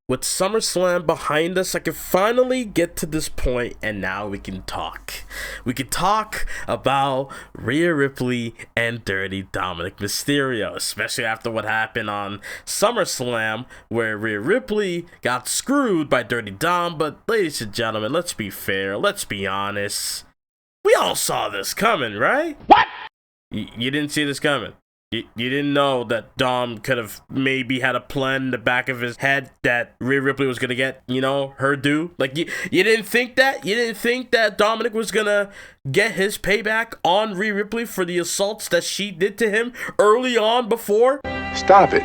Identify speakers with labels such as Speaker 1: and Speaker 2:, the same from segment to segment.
Speaker 1: with SummerSlam behind us, I can finally get to this point, and now we can talk. We can talk about Rhea Ripley and Dirty Dominic Mysterio, especially after what happened on SummerSlam, where Rhea Ripley got screwed by Dirty Dom. But ladies and gentlemen, let's be fair, let's be honest. We all saw this coming, right?
Speaker 2: What?
Speaker 1: You didn't see this coming. You didn't know that Dom could have maybe had a plan in the back of his head that Rhea Ripley was gonna get, you know, her due. Like, you didn't think that? You didn't think that Dominic was gonna get his payback on Rhea Ripley for the assaults that she did to him early on before?
Speaker 2: Stop it.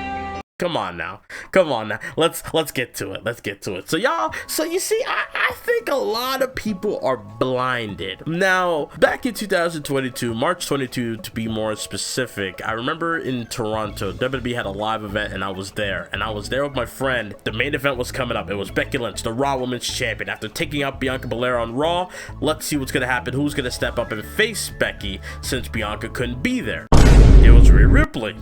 Speaker 1: Come on now. Let's get to it. So you see, I think a lot of people are blinded. Now, back in 2022, March 22 to be more specific, I remember in Toronto, WWE had a live event and I was there. And I was there with my friend. The main event was coming up. It was Becky Lynch, the Raw Women's Champion. After taking out Bianca Belair on Raw, let's see what's gonna happen. Who's gonna step up and face Becky since Bianca couldn't be there? It was Rhea Ripley.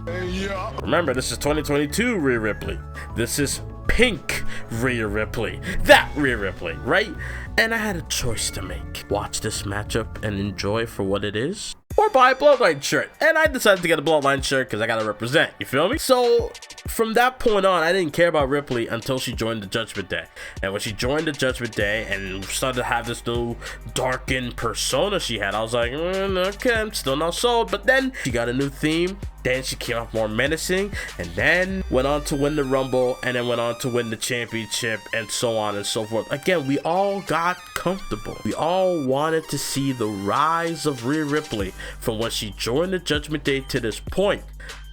Speaker 1: Remember, this is 2022 Rhea Ripley. This is pink Rhea Ripley. That Rhea Ripley, right? And I had a choice to make. Watch this matchup and enjoy for what it is, or buy a Bloodline shirt. And I decided to get a Bloodline shirt because I gotta represent, you feel me? So from that point on, I didn't care about Ripley until she joined the Judgment Day. And when she joined the Judgment Day and started to have this new darkened persona she had, I was like, okay, I'm still not sold. But then she got a new theme. Then she came off more menacing, and then went on to win the Rumble, and then went on to win the championship, and so on and so forth. Again, we all got comfortable. We all wanted to see the rise of Rhea Ripley from when she joined the Judgment Day to this point.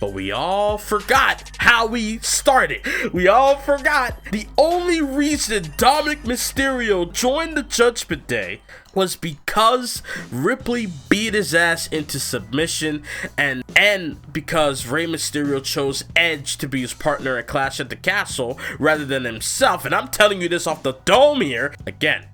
Speaker 1: But we all forgot how we started. We all forgot the only reason Dominic Mysterio joined the Judgment Day was because Ripley beat his ass into submission, and because Rey Mysterio chose Edge to be his partner at Clash at the Castle rather than himself. And I'm telling you this off the dome here. Again,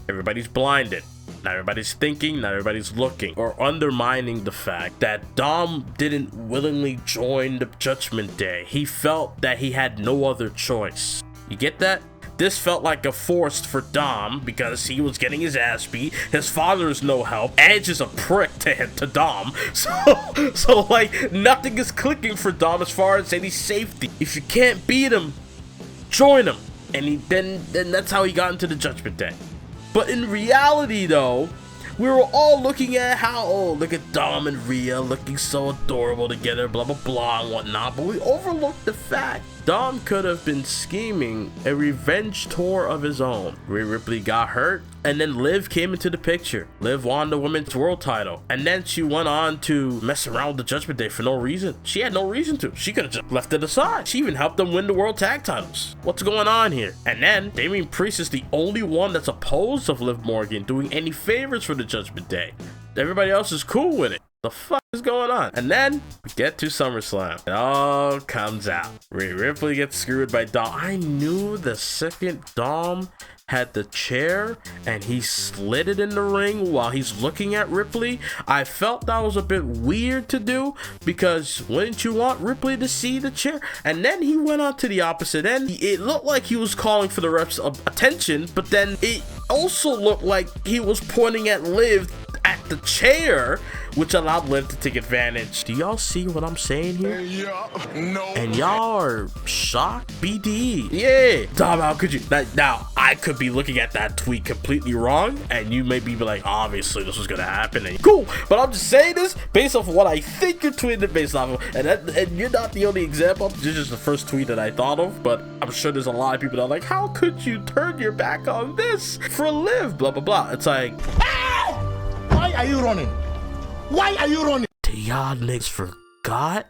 Speaker 1: everybody's blinded. Not everybody's thinking, not everybody's looking, or undermining the fact that Dom didn't willingly join the Judgment Day. He felt that he had no other choice. You get that? This felt like a forced for Dom because he was getting his ass beat. His father is no help. Edge is a prick to Dom. So like, nothing is clicking for Dom as far as any safety. If you can't beat him, join him. And then that's how he got into the Judgment Day. But in reality, though, we were all looking at how, oh, look at Dom and Rhea looking so adorable together, blah, blah, blah, and whatnot. But we overlooked the fact Dom could have been scheming a revenge tour of his own. Rhea Ripley got hurt, and then Liv came into the picture. Liv won the women's world title, and then she went on to mess around with the Judgment Day for no reason. She had no reason to. She could have just left it aside. She even helped them win the world tag titles. What's going on here? And then Damian Priest is the only one that's opposed of Liv Morgan doing any favors for the Judgment Day. Everybody else is cool with it. The fuck is going on? And then we get to SummerSlam. It all comes out. Rhea Ripley gets screwed by Dom. I knew the second Dom had the chair and he slid it in the ring while he's looking at Ripley, I felt that was a bit weird to do, because wouldn't you want Ripley to see the chair? And then he went on to the opposite end. It looked like he was calling for the ref's attention, but then it also looked like he was pointing at Liv at the chair, which allowed Liv to take advantage. Do y'all see what I'm saying here?
Speaker 2: No.
Speaker 1: And y'all are shocked? BDE. Yeah. Dom, how could you? Now, I could be looking at that tweet completely wrong, and you may be like, obviously this was gonna happen. And cool, but I'm just saying this based off of what I think you're tweeting it based off of. And you're not the only example. This is just the first tweet that I thought of, but I'm sure there's a lot of people that are like, how could you turn your back on this for Liv? Blah, blah, blah. It's like,
Speaker 2: why are you running? Why are you running?
Speaker 1: Y'all niggas forgot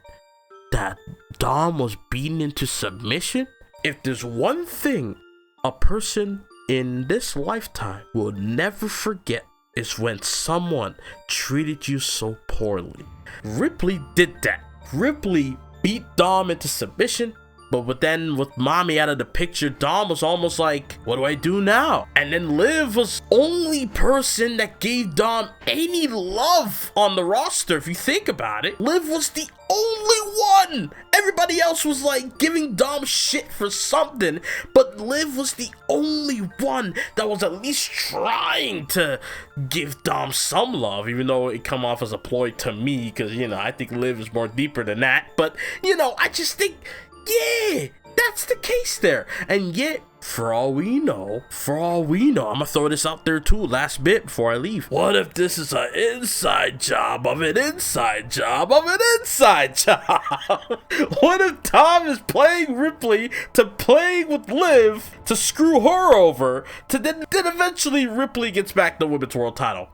Speaker 1: that Dom was beaten into submission? If there's one thing a person in this lifetime will never forget, is when someone treated you so poorly. Ripley did that. Ripley beat Dom into submission, But then with Mami out of the picture, Dom was almost like, what do I do now? And then Liv was only person that gave Dom any love on the roster. If you think about it, Liv was the only one. Everybody else was like giving Dom shit for something, but Liv was the only one that was at least trying to give Dom some love, even though it come off as a ploy to me, because, you know, I think Liv is more deeper than that. But, you know, I just think, yeah, that's the case there. And yet, for all we know, I'm gonna throw this out there too, last bit before I leave. What if this is an inside job of an inside job of an inside job? What if Tom is playing Ripley to playing with Liv to screw her over, to then eventually Ripley gets back the women's world title?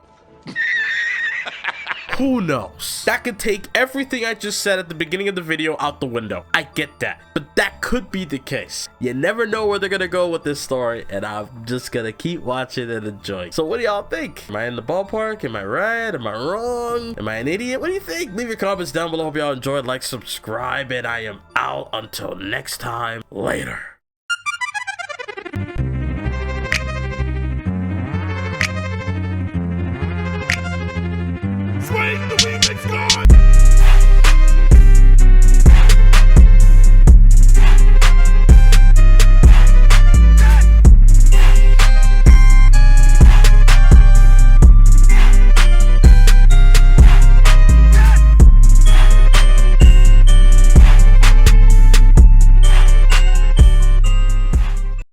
Speaker 1: Who knows? That could take everything I just said at the beginning of the video out the window. I get that, but that could be the case. You never know where they're gonna go with this story, and I'm just gonna keep watching and enjoying. So what do y'all think? Am I in the ballpark? Am I right? Am I wrong? Am I an idiot? What do you think? Leave your comments down below. Hope y'all enjoyed. Like, subscribe, and I am out until next time. Later.
Speaker 2: Swing the remix, God!